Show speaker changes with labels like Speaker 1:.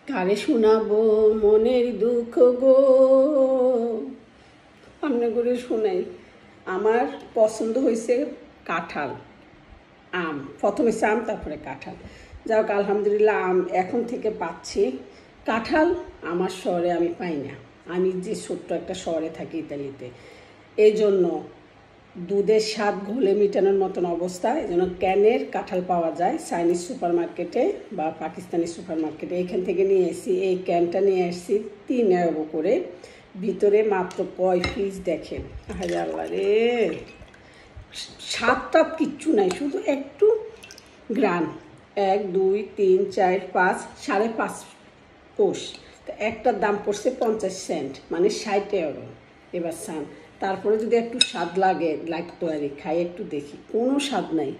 Speaker 1: কারে শোনাবো মনের দুঃখ গো, সামনে করে শোনাই। আমার পছন্দ হয়েছে কাঁঠাল, আম। প্রথমে আম, তারপরে কাঁঠাল। যাই হোক, আলহামদুলিল্লাহ আম এখন থেকে পাচ্ছি। কাঁঠাল আমার শহরে আমি পাই না। আমি যে ছোট্ট একটা শহরে থাকি ইতালিতে, এই জন্য দুধের স্বাদ ঘোলে মেটানোর মতন অবস্থা। এই জন্য ক্যানের কাঁঠাল পাওয়া যায় চাইনিজ সুপার মার্কেটে বা পাকিস্তানি সুপার মার্কেটে। এখান থেকে নিয়ে এসেছি, এই ক্যানটা নিয়ে এসেছি 3 ইউরো করে। ভিতরে মাত্র 5 পিস, দেখেন। আরে আল্লাহ রে, স্বাদটা কিচ্ছু নাই, শুধু একটু গ্রান। 1 2 3 4 5 5.5 কোষ। তো একটার দাম পড়ছে 50 সেন্ট, মানে 60 ইউরো। এবার সান, তারপরে যদি একটু স্বাদ লাগতো আর খাই, একটু দেখি, কোনো স্বাদ নাই।